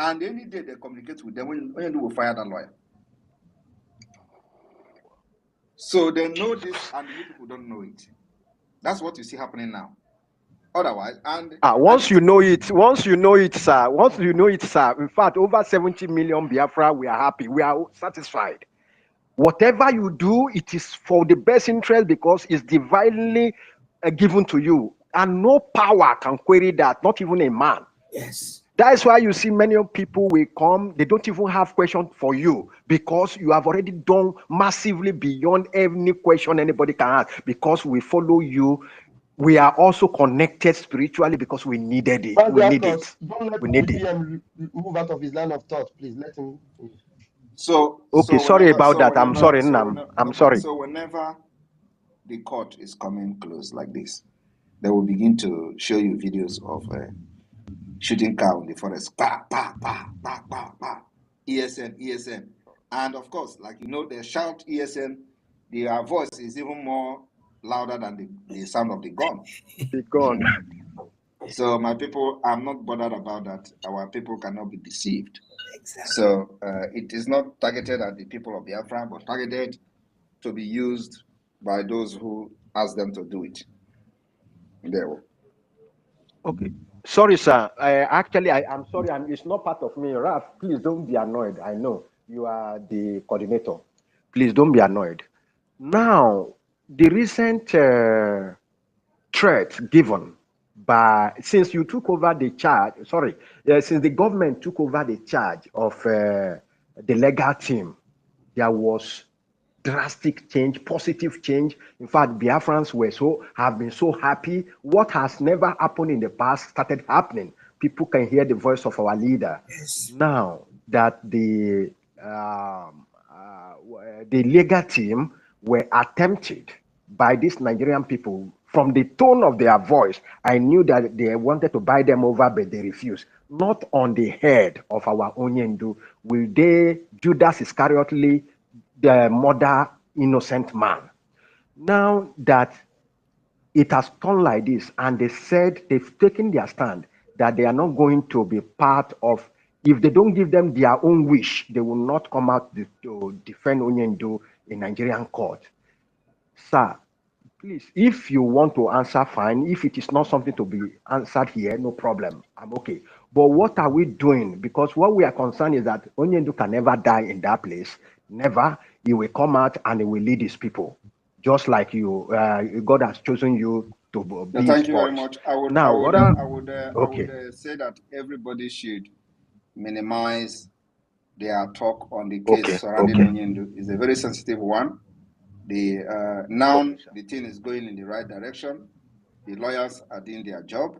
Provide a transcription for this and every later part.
And any day they communicate with them, when you will fire that lawyer. So they know this, and you people don't know it. That's what you see happening now. Otherwise, once you know it, sir. In fact, over 70 million Biafra, we are happy, we are satisfied. Whatever you do, it is for the best interest because it's divinely given to you, and no power can query that, not even a man. Yes. That's why you see many people will come, they don't even have question for you because you have already done massively beyond any question anybody can ask. Because we follow you, we are also connected spiritually because we needed it. Don't let it. move out of his line of thought, please. Let him. Sorry about that. I'm sorry, I'm sorry. So whenever the court is coming close like this, they will begin to show you videos of shooting cow in the forest. Pa, pa, pa, pa, pa, pa. ESN. And of course, like they shout ESN, their voice is even more louder than the sound of the gun. The gun. So my people, I'm not bothered about that. Our people cannot be deceived. Exactly. So it is not targeted at the people of Biafra, but targeted to be used by those who ask them to do it. There. Okay. Sorry, sir. I'm sorry. It's not part of me. Raf, please don't be annoyed. I know you are the coordinator. Please don't be annoyed. Now, the recent threat given since you took over the charge, since the government took over the charge of the legal team, there was drastic change, positive change. In fact, Biafrans have been so happy. What has never happened in the past started happening. People can hear the voice of our leader. Yes. Now that the legal team were attempted by these Nigerian people, from the tone of their voice, I knew that they wanted to buy them over, but they refused. Not on the head of our Onyendu will they, Judas Iscariotly, the mother innocent man. Now that it has turned like this, and they said they've taken their stand that they are not going to be part of, if they don't give them their own wish, they will not come out to defend Onyendu in Nigerian court. Sir, please, if you want to answer, fine. If it is not something to be answered here, no problem. I'm okay. But what are we doing? Because what we are concerned is that Onyendu can never die in that place. Never. He will come out and he will lead his people. Just like you, God has chosen you to be Thank his you voice. very much. I would say that everybody should minimize their talk on the case surrounding Onyendu. It's a very sensitive one. The thing is going in the right direction. The lawyers are doing their job.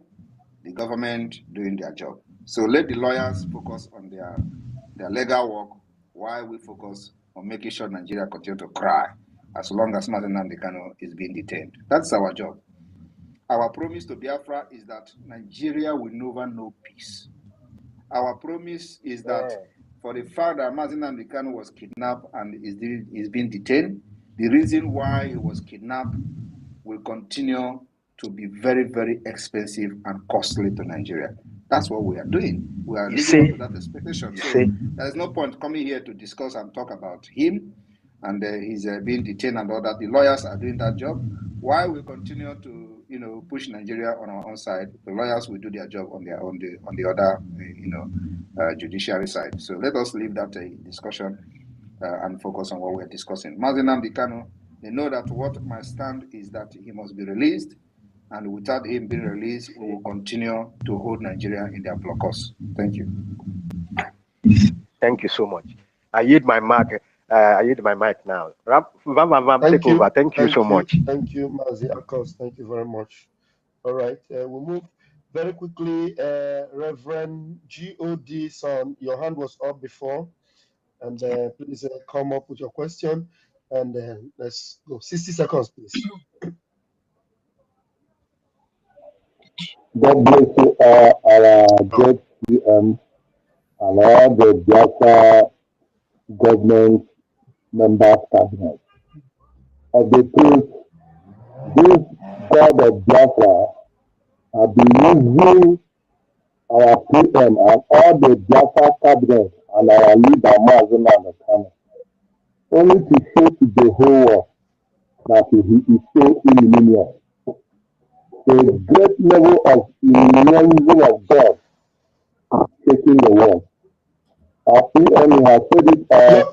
The government doing their job. So let the lawyers focus on their legal work while we focus on making sure Nigeria continue to cry as long as Mazi Nnamdi Kanu is being detained. That's our job. Our promise to Biafra is that Nigeria will never know peace. Our promise is that for the fact that Mazi Nnamdi Kanu was kidnapped and is being detained, the reason why he was kidnapped will continue to be very, very expensive and costly to Nigeria. That's what we are doing. We are living up to that expectation. So there is no point coming here to discuss and talk about him and he's being detained and all that. The lawyers are doing that job. While we continue to, push Nigeria on our own side, the lawyers will do their job on their own, on the other, judiciary side. So let us leave that discussion and focus on what we're discussing. Mazi Nnamdi Kanu, they know that what my stand is that he must be released, and without him being released, we will continue to hold Nigeria in their blockers. Thank you. Thank you so much. I yield my mic. Now. Take over. Thank you so much. Thank you, Mazi Akos. Thank you very much. All right, we'll move very quickly. Reverend God son, your hand was up before, and please come up with your question, and let's go. 60 seconds, please. God bless you all, our great and all the Biafra government members cabinet. Of the truth, this God of Biafra have been using our PM and all the Biafra cabinet and our leader Mazen and the Kano, only to show to the whole world that he is so illuminated. The great level of illumination of God shaking the world. Our PM has said it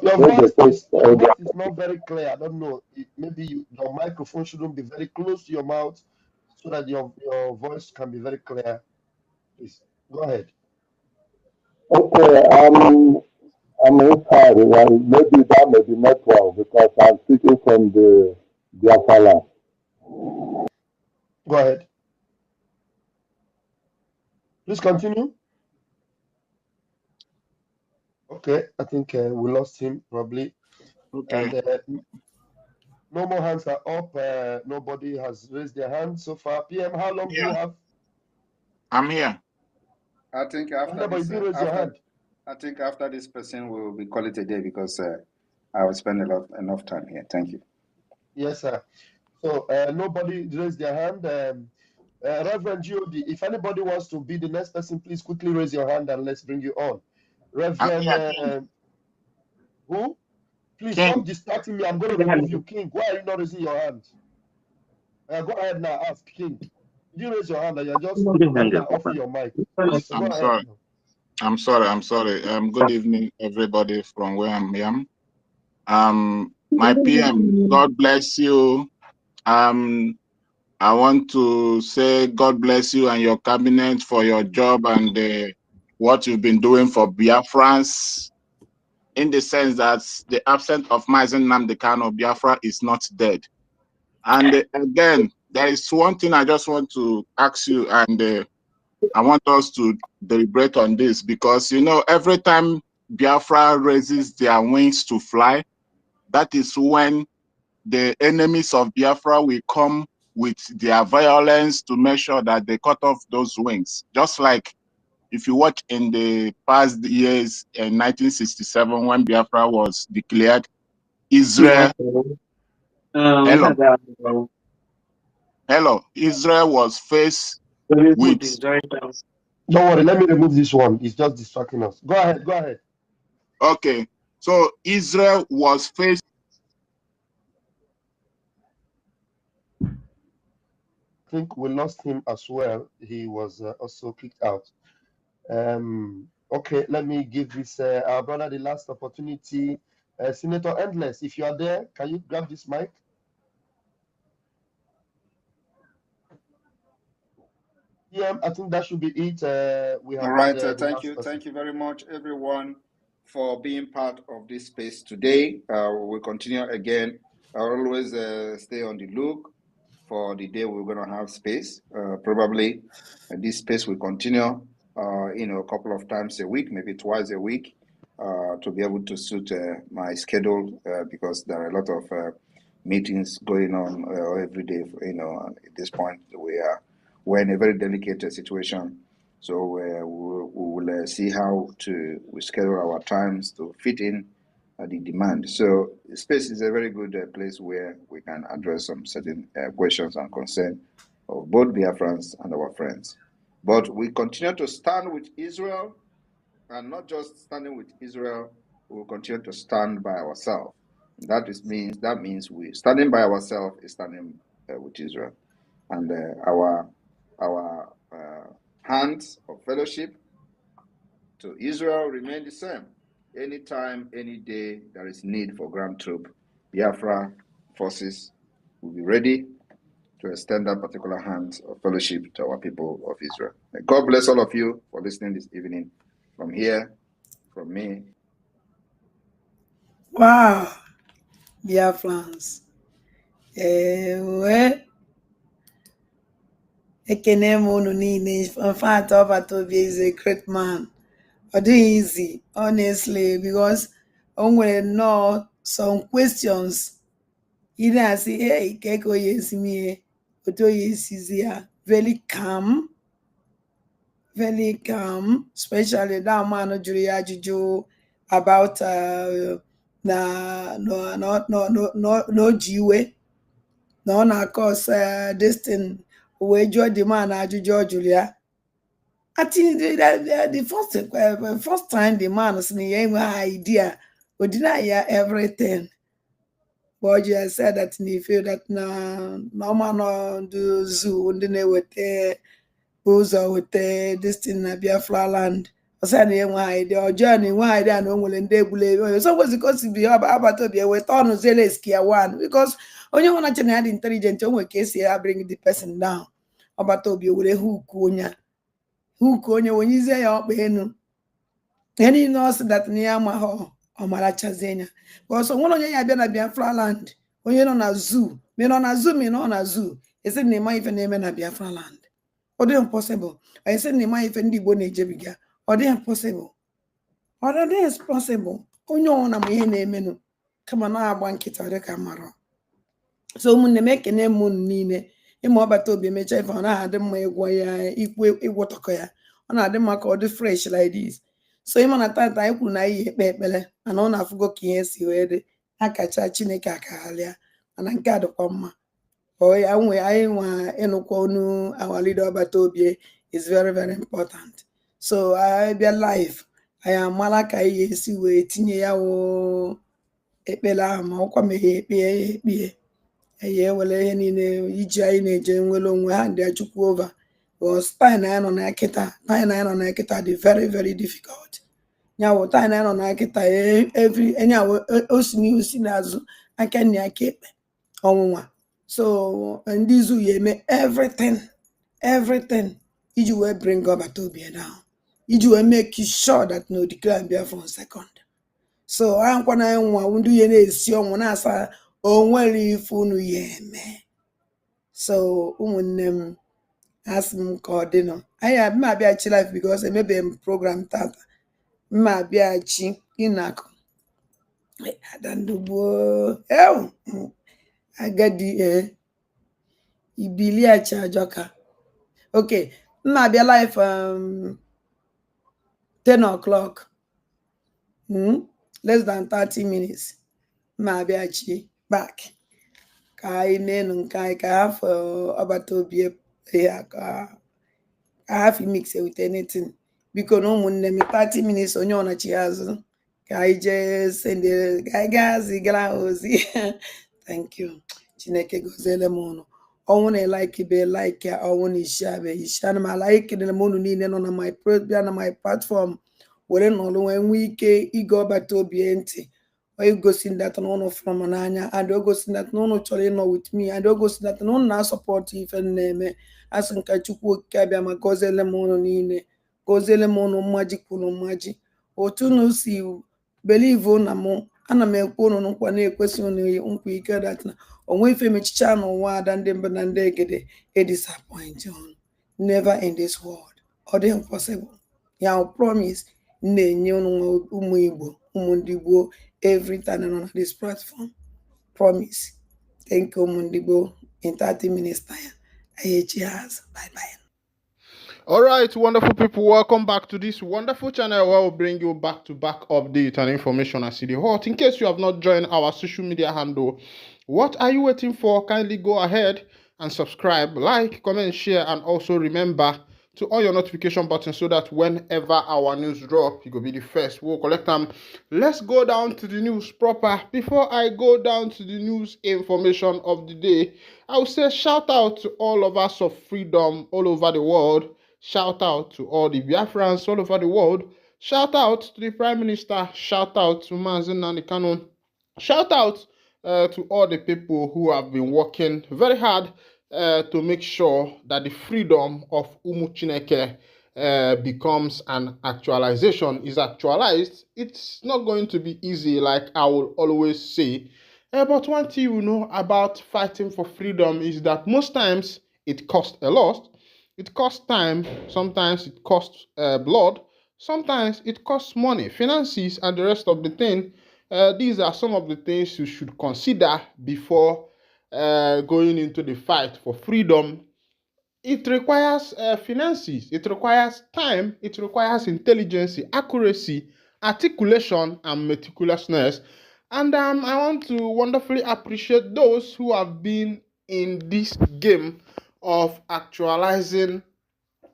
Your when they voice say, is not very clear. I don't know. Maybe your microphone shouldn't be very close to your mouth so that your voice can be very clear. Please go ahead. okay, I'm inside. Well, maybe that may be network because I'm speaking from the Biafraland. Go ahead. Please continue. Okay, I think we lost him probably. Okay. And no more hands are up. Nobody has raised their hand so far. PM, how long do you have? I'm here. I think after But this, you did raise your hand. I think after this person we call it a day because I will spend enough time here. Thank you. Yes, sir. So nobody raised their hand. Reverend God, if anybody wants to be the next person, please quickly raise your hand and let's bring you on. Reverend, who? Please King. stop distracting me. I'm going to remove you, King. Why are you not raising your hand? Go ahead now. Ask King. Did you raise your hand and you're just standing and offering your mic? Please go ahead. I'm sorry. Good evening, everybody from where I am. My PM, God bless you. I want to say God bless you and your cabinet for your job and what you've been doing for Biafrans, in the sense that the absence of Mazen Nnamdi Kanu Biafra is not dead. And again, there is one thing I just want to ask you, and I want us to deliberate on this, because, you know, every time Biafra raises their wings to fly, that is when the enemies of Biafra will come with their violence to make sure that they cut off those wings. Just like if you watch in the past years, in 1967, when Biafra was declared, Israel, Israel was faced with... Don't worry, let me remove this one. It's just distracting us. Go ahead. Okay, so Israel was faced... I think we lost him as well. He was also kicked out. Okay, let me give this our brother the last opportunity. Senator Endless, if you are there, can you grab this mic? Yeah, I think that should be it. We have all right. the Thank last you. person. Thank you very much, everyone, for being part of this space today. We'll continue again. I'll always stay on the look for the day we're going to have space. Probably this space will continue, a couple of times a week, maybe twice a week, to be able to suit my schedule, because there are a lot of meetings going on every day. At this point, we're in a very delicate situation. So we will see how we schedule our times to fit in the demand. So space is a very good place where we can address some certain questions and concerns of both Biafrans and our friends. But we continue to stand with Israel, and not just standing with Israel, we will continue to stand by ourselves. That means we standing by ourselves is standing with Israel, and our hands of fellowship to Israel remain the same. Anytime, any day there is need for ground troop, Biafra forces will be ready to extend that particular hand of fellowship to our people of Israel. God bless all of you for listening this evening. From here, from me. Wow, Biafrans. Well, ekene m unu niile. In fact, Obatobi is a great man. Ọ dịghị easy, honestly, because o nwere nnọọ some questions ị na-asị hey, ka ka onye esi m ihe otu onye esizi ya very calm, especially that man jụrụ ya ajụjụ about na o ji iwe na ọ na-akọs this thing wee jụọ the man ajụjụ ọ jụrụ ya I think the first time the man was me, idea, we deny everything. But you said that in feel that no man on the zoo, and then with the Uzo with this thing na Biafraland. I said, idea or journey, why idea no will and they believe. So was because to be about to be a with on Zeleskia one because only one actually had intelligent on case here bring the person down. About to be with a hook on you when you say up in any knows that near my home or Malachazenia. Because one of you have been a Biafraland when you're on a zoo, me on a zoo, me on a zoo. Is it name even name a Biafraland? Or the impossible. I said, Nima if any bone jebiga, or the impossible. Or the is possible. Oh, no, I'm a name. Come on, I want it or the camera. So, when they make a name moon nine, a mobile to be made if I had them way equal water. On a demark or the fresh like this. So, even at that time, I eat bebele, and on a forgot yes, you had a catch a chineka kalia, and I got a pomma. Oh, yeah, I want our leader Batobie is very, very important. So I be alive. I am Malaka, yes, waiting ya o Epela, Mokame, be a year well in Ija in a general way, and they took over. Was Pine on Akita, Pine on Akita, the very, very difficult. Now, Pine on Akita, every any hour, news in Azu, I can keep on one. So, and this will make everything. You will bring up to be down. You will make you sure that no declare and be for a second. So, I'm going to want to do when I say, oh, well, if you me. So, ask me coordinator. I have my be a life because I may be program that my be a chin in a I don't do. Oh, I get the Ibilia Chajoka. Okay, be alive 10 o'clock. Less than 30 minutes. Be actually back. Kai nen kai ka have about to be a I have to mix it with anything. Because no one me 30 minutes on your chiazo. Kai just send the guys Thank you. Chineke gozele mono. I like it, like I want to share I like it in the moon on my program on my platform. Were no when we go back to be empty. Or you go see that no from Ananya, and you go see that no chole no with me, and you go see that no na support even name. Asanka chukwu kabia ma gozele mono niile. Gozele mono maji. Otu no si believe na mo ana m ekwu unu nkwa na-ekwesị unu nkwa ike dat na onwe ife mechicha n'ụwa ada ndị mba na ndị egede disappoint unu never in this world ọ dị impossible ya promise na-enye unu ụmụ Igbo ụmụ ndị gboo every time on this platform promise thank you ụmụ ndị gboo in 30 minutes time cheers bye bye. All right, wonderful people, welcome back to this wonderful channel where we'll bring you back-to-back update and information as City Hot. In case you have not joined our social media handle, what are you waiting for? Kindly go ahead and subscribe, like, comment, share, and also remember to on your notification button so that whenever our news drop, you will be the first. We'll collect them. Let's go down to the news proper. Before I go down to the news information of the day, I will say shout out to all of us of freedom all over the world. Shout out to all the Biafrans all over the world. Shout out to the Prime Minister. Shout out to Mazen Nanikano. Shout out to all the people who have been working very hard to make sure that the freedom of Umu Chineke becomes an actualization, is actualized. It's not going to be easy, like I will always say. But one thing you know about fighting for freedom is that most times it costs a lot. It costs time, sometimes it costs blood, sometimes it costs money, finances, and the rest of the thing. These are some of the things you should consider before going into the fight for freedom. It requires finances, it requires time, it requires intelligence, accuracy, articulation, and meticulousness. And I want to wonderfully appreciate those who have been in this game of actualizing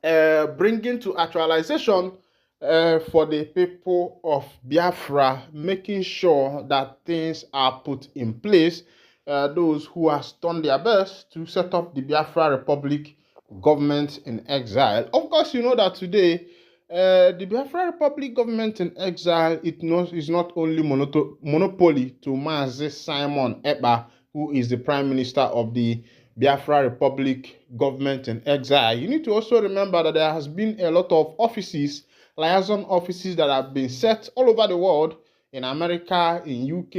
bringing to actualization for the people of Biafra, making sure that things are put in place. Those who have done their best to set up the Biafra Republic government in exile. Of course, you know that today the Biafra Republic government in exile is not only monopoly to Mazi Simon Ekpa, who is the Prime Minister of the Biafra Republic government in exile. You need to also remember that there has been a lot of offices, liaison offices that have been set all over the world, in America, in UK,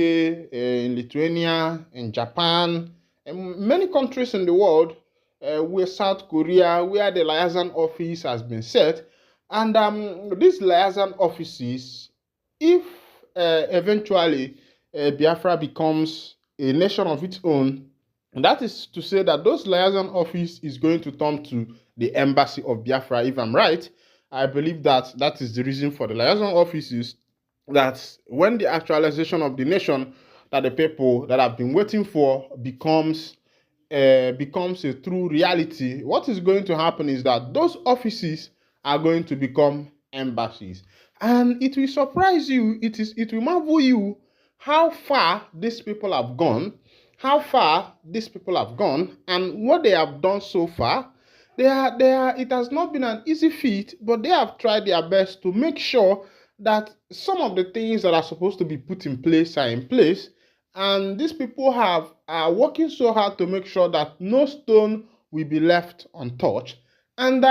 in Lithuania, in Japan, and many countries in the world, where South Korea, where the liaison office has been set. And these liaison offices, if eventually Biafra becomes a nation of its own, and that is to say that those liaison office is going to turn to the embassy of Biafra, if I'm right. I believe that that is the reason for the liaison offices, that when the actualization of the nation that the people that have been waiting for becomes a true reality, what is going to happen is that those offices are going to become embassies. And it will surprise you, it will marvel you how far these people have gone, and what they have done so far. It has not been an easy feat, but they have tried their best to make sure that some of the things that are supposed to be put in place are in place. And these people are working so hard to make sure that no stone will be left untouched. And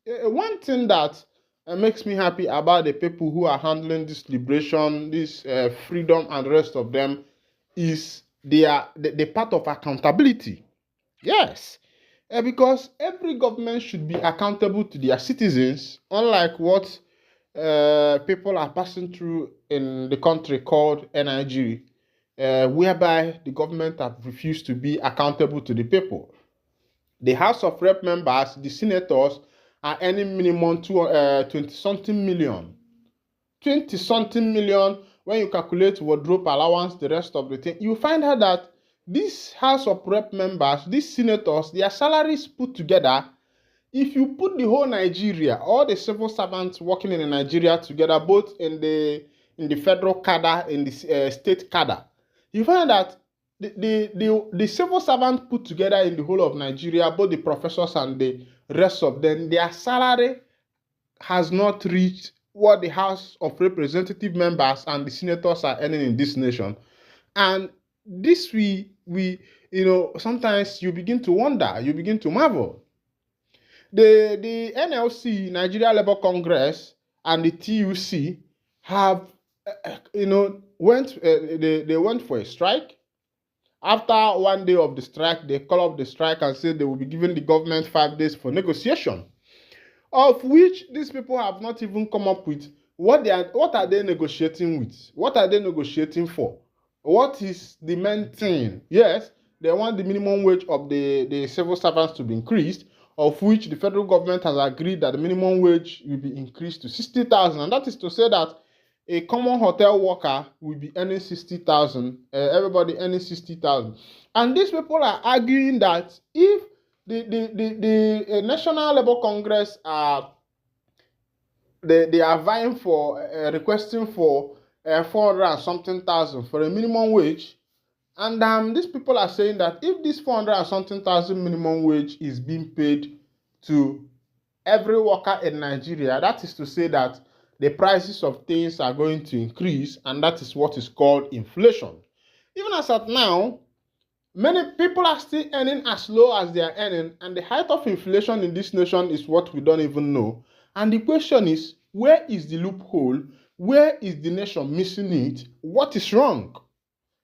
one thing that makes me happy about the people who are handling this liberation, this freedom, and the rest of them is the part of accountability. Yes, because every government should be accountable to their citizens, unlike what people are passing through in the country called NIG, whereby the government have refused to be accountable to the people. The House of Rep members, the senators, are earning minimum 20-something million. 20-something million, when you calculate wardrobe allowance, the rest of the thing, you find out that these House of Rep members, these senators, their salaries put together, if you put the whole Nigeria, all the civil servants working in Nigeria together, both in the federal cadre, in the state cadre, you find that the civil servants put together in the whole of Nigeria, both the professors and the rest of them, their salary has not reached what the House of Representative members and the senators are earning in this nation. And this we sometimes you begin to wonder, you begin to marvel. The NLC, Nigeria Labour Congress, and the TUC have went for a strike. After 1 day of the strike, they call off the strike and say they will be giving the government 5 days for negotiation, of which these people have not even come up with what are they negotiating with? What are they negotiating for? What is the main thing? Yes, they want the minimum wage of the civil servants to be increased, of which the federal government has agreed that the minimum wage will be increased to 60,000, and that is to say that a common hotel worker will be earning 60,000, everybody earning 60,000. And these people are arguing that if the National Labour Congress they are vying for requesting for 400 and something thousand for a minimum wage, and these people are saying that if this 400 and something thousand minimum wage is being paid to every worker in Nigeria, that is to say that the prices of things are going to increase, and that is what is called inflation. Even as at now, many people are still earning as low as they are earning, and the height of inflation in this nation is what we don't even know. And the question is, where is the loophole? Where is the nation missing it? What is wrong?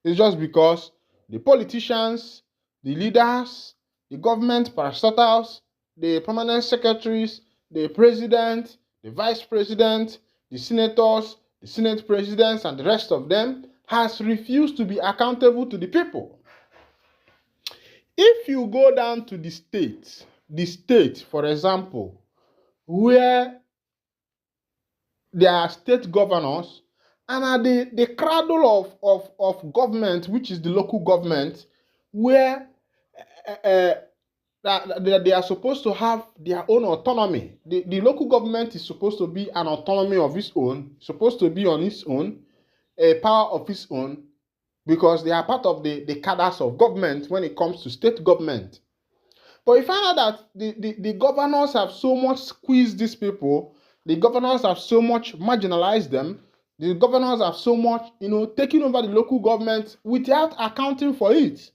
It's just because the politicians, the leaders, the government parastatals, the permanent secretaries, the president, the vice president, the senators, the senate presidents, and the rest of them has refused to be accountable to the people. If you go down to the state, for example, where there are state governors and are the cradle of government, which is the local government, where that they are supposed to have their own autonomy. The local government is supposed to be an autonomy of its own, supposed to be on its own, a power of its own, because they are part of the cadres of government when it comes to state government. But you find out that the governors have so much squeezed these people, the governors have so much marginalized them, the governors have so much, taken over the local government without accounting for it.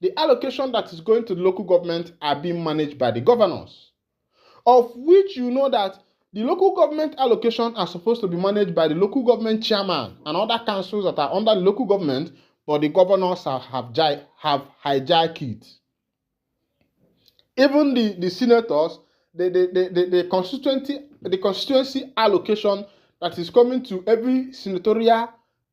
The allocation that is going to the local government are being managed by the governors, of which you know that the local government allocation are supposed to be managed by the local government chairman and other councils that are under the local government, but the governors have hijacked it. Even the senators, the constituency allocation that is coming to every senatorial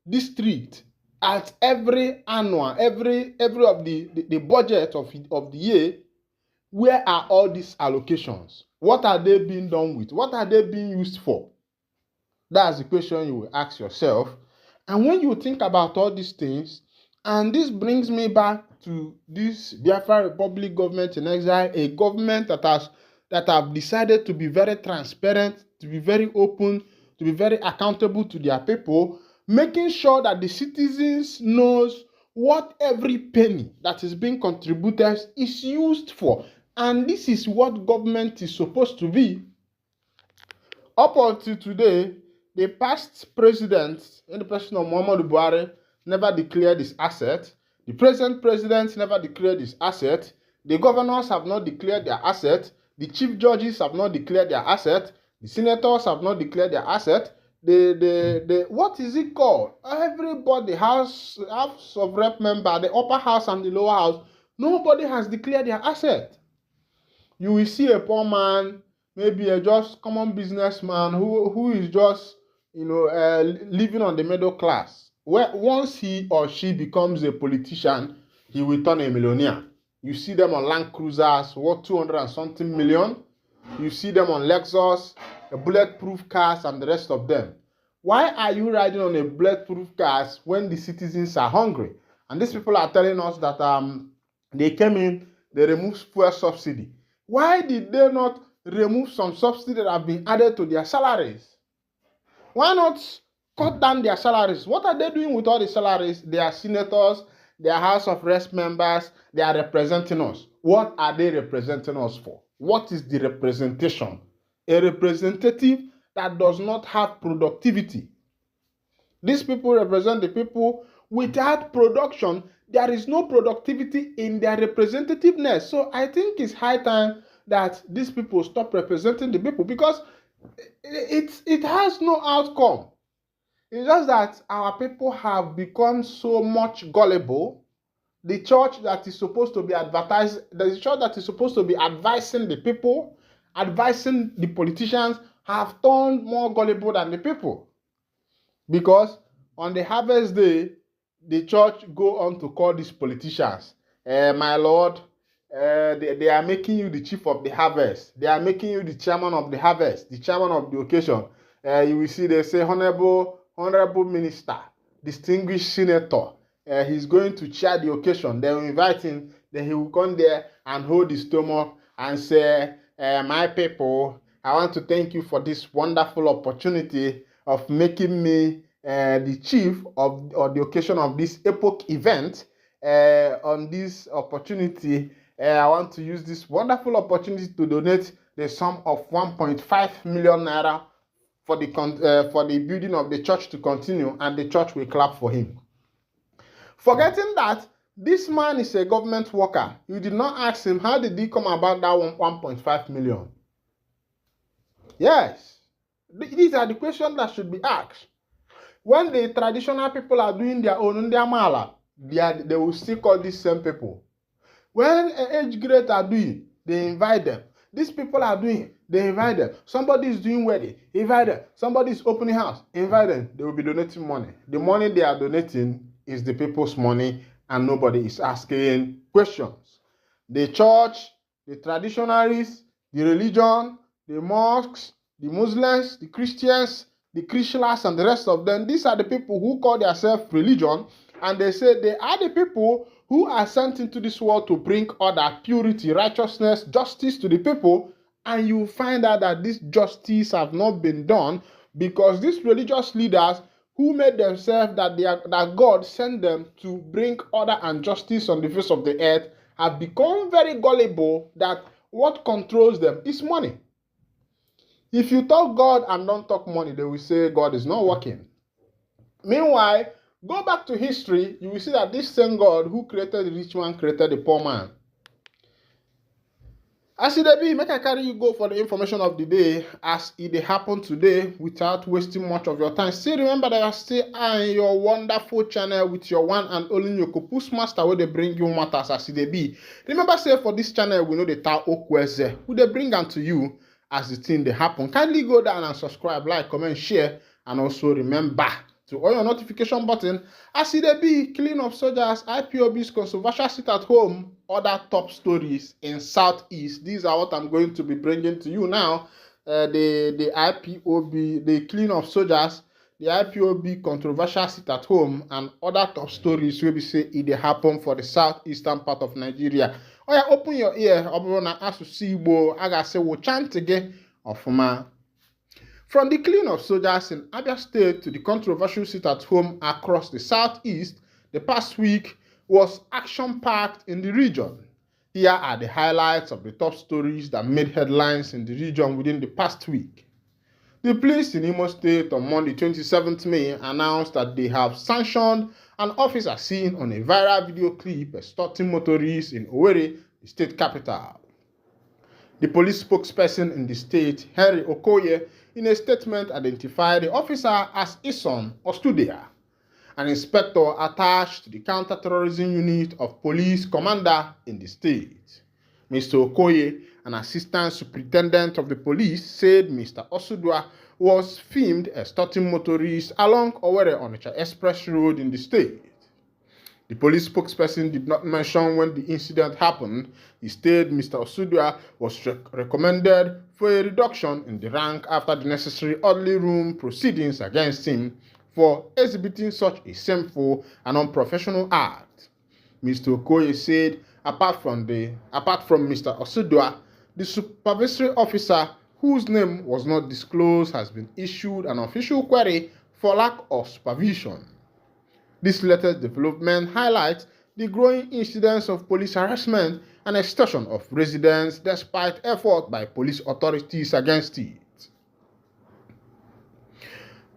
district at every annual, every of the budget of the year, where are all these allocations? What are they being done with? What are they being used for? That's the question you will ask yourself. And when you think about all these things, and this brings me back to this Biafra Republic government in exile, a government that have decided to be very transparent, to be very open, to be very accountable to their people, making sure that the citizens knows what every penny that is being contributed is used for. And this is what government is supposed to be. Up until today, the past president, in the person of Muhammadu Buhari, never declared his asset. The present president never declared his asset. The governors have not declared their asset. The chief judges have not declared their asset. The senators have not declared their asset. The what is it called? Everybody, House of Rep member, the upper house and the lower house, nobody has declared their asset. You will see a poor man, maybe a just common businessman who is just living on the middle class. Where once he or she becomes a politician, he will turn a millionaire. You see them on Land Cruisers worth 200 and something million. You see them on Lexus, bulletproof cars, and the rest of them. Why are you riding on a bulletproof cars when the citizens are hungry? And these people are telling us that they came in, they removed fuel subsidy. Why did they not remove some subsidy that have been added to their salaries? Why not cut down their salaries? What are they doing with all the salaries? They are senators, they are House of Reps members, they are representing us. What are they representing us for? What is the representation? A representative that does not have productivity. These people represent the people. Without production, there is no productivity in their representativeness. So I think it's high time that these people stop representing the people, because it has no outcome. It's just that our people have become so much gullible. The church that is supposed to be the church that is supposed to be advising the people, advising the politicians, have turned more gullible than the people. Because on the harvest day, the church go on to call these politicians, my lord, they are making you the chief of the harvest. They are making you the chairman of the harvest, the chairman of the occasion. You will see they say, honorable minister, distinguished senator, he's going to chair the occasion. They will invite him, then he will come there and hold his stomach and say, my people, I want to thank you for this wonderful opportunity of making me the chief of the occasion of this epoch event. On this opportunity, I want to use this wonderful opportunity to donate the sum of 1.5 million naira for the building of the church to continue, and the church will clap for him. Forgetting that this man is a government worker. You did not ask him, how did he come about that 1.5 million? Yes, these are the questions that should be asked. When the traditional people are doing their own, they will still call these same people. When age grade are doing, they invite them. These people are doing, they invite them. Somebody is doing wedding, invite them. Somebody is opening house, invite them. They will be donating money. The money they are donating is the people's money, and nobody is asking questions. The church, the traditionalists, the religion, the mosques, the Muslims, the Christians, the Christians, and the rest of them, these are the people who call themselves religion, and they say they are the people who are sent into this world to bring order, purity, righteousness, justice to the people, and you find out that this justice have not been done because these religious leaders who made themselves that God sent them to bring order and justice on the face of the earth have become very gullible that what controls them is money. If you talk God and don't talk money, they will say God is not working. Meanwhile, go back to history, you will see that this same God who created the rich man created the poor man. As it be, make I carry you go for the information of the day as it happened today without wasting much of your time. Still remember that you are still on your wonderful channel with your one and only Yokopus Master where they bring you matters as it be. Remember say for this channel we know the Tao Okweze who they bring unto you as the thing they happen. Kindly go down and subscribe, like, comment, share, and also remember to all your notification button as it be killing of soldiers, IPOB's controversial sit at home, other top stories in Southeast. These are what I'm going to be bringing to you now. The IPOB, the killing of soldiers, the IPOB controversial sit at home, and other top stories will be say it happen for the southeastern part of Nigeria. Oh yeah, open your ear. As to see, I gotta say, we'll chant again of my. From the killing of soldiers in Abia State to the controversial sit at home across the southeast, the past week was action-packed in the region. Here are the highlights of the top stories that made headlines in the region within the past week. The police in Imo State on Monday 27th May announced that they have sanctioned an officer seen on a viral video clip extorting motorists in Owerri, the state capital. The police spokesperson in the state, Henry Okoye, in a statement identified the officer as Ison Ostudia, an inspector attached to the counter-terrorism unit of police commander in the state. Mr. Okoye, an assistant superintendent of the police, said Mr. Osudua was filmed extorting motorists along Owerri Onitsha Express Road in the state. The police spokesperson did not mention when the incident happened. Instead, Mr. Osudua was recommended for a reduction in the rank after the necessary orderly room proceedings against him for exhibiting such a shameful and unprofessional act. Mr. Okoye said, apart from Mr. Osudua, the supervisory officer, whose name was not disclosed, has been issued an official query for lack of supervision. This latest development highlights the growing incidence of police harassment and extortion of residents despite effort by police authorities against it.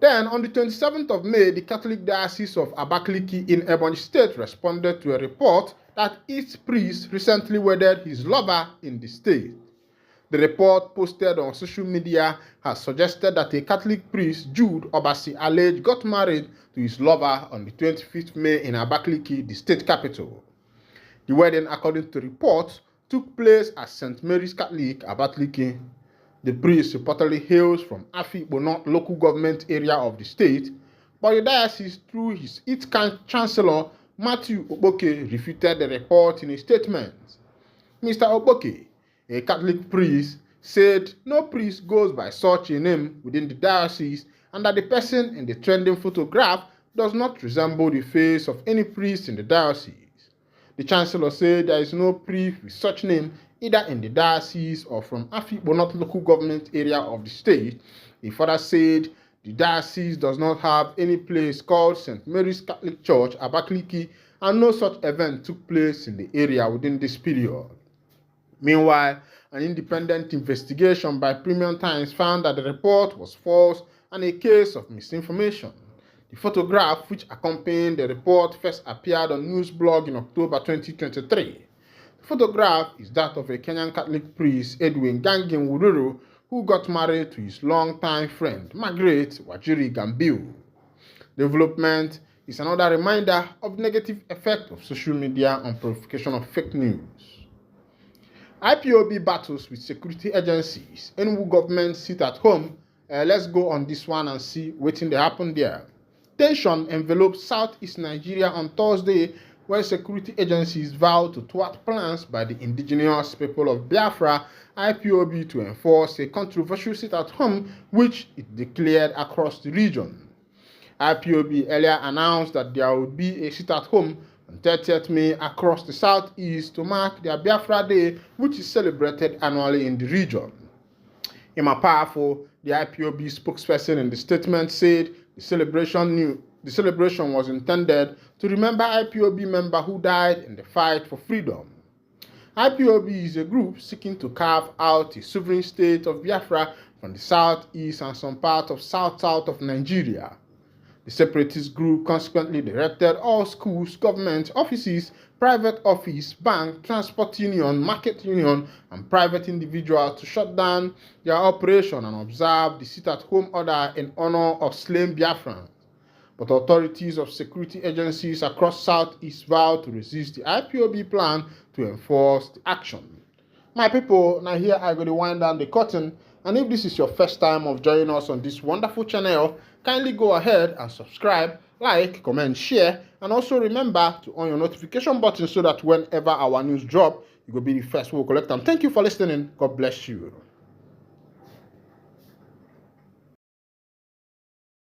Then, on the 27th of May, the Catholic Diocese of Abakaliki in Ebonyi State responded to a report that its priest recently wedded his lover in the state. The report posted on social media has suggested that a Catholic priest, Jude Obasi alleged, got married to his lover on the 25th May in Abakaliki, the state capital. The wedding, according to reports, took place at St. Mary's Catholic, Abakaliki. The priest reportedly hails from Afikpo North local government area of the state, but the diocese, through its chancellor, Matthew Oboke, refuted the report in a statement. Mr. Oboke, a Catholic priest, said no priest goes by such a name within the diocese and that the person in the trending photograph does not resemble the face of any priest in the diocese. The chancellor said there is no priest with such name either in the diocese or from Afikpo North local government area of the state. He further said the diocese does not have any place called St. Mary's Catholic Church, Abakaliki, and no such event took place in the area within this period. Meanwhile, an independent investigation by Premium Times found that the report was false and a case of misinformation. The photograph which accompanied the report first appeared on Newsblog in October 2023. The photograph is that of a Kenyan Catholic priest, Edwin Gangin Wururu, who got married to his longtime friend, Margaret Wajiri Gambiu. Development is another reminder of the negative effect of social media on purification of fake news. IPOB battles with security agencies. Enugu government sit at home. Let's go on this one and see what happened there. Tension enveloped southeast Nigeria on Thursday when security agencies vowed to thwart plans by the indigenous people of Biafra, IPOB, to enforce a controversial sit at home which it declared across the region. IPOB earlier announced that there would be a sit at home on 30th May across the southeast to mark their Biafra Day, which is celebrated annually in the region. Emma Powerful, the IPOB spokesperson in the statement, said the celebration was intended to remember IPOB members who died in the fight for freedom. IPOB is a group seeking to carve out a sovereign state of Biafra from the southeast and some part of south of Nigeria. The separatist group consequently directed all schools, government offices, private office, bank, transport union, market union, and private individuals to shut down their operation and observe the sit-at-home order in honor of slain Biafrans. But authorities of security agencies across Southeast vowed to resist the IPOB plan to enforce the action. My people, now here I go to wind down the curtain, and if this is your first time of joining us on this wonderful channel, kindly go ahead and subscribe, like, comment, share, and also remember to on your notification button so that whenever our news drop, you will be the first one to collect them. Thank you for listening. God bless you.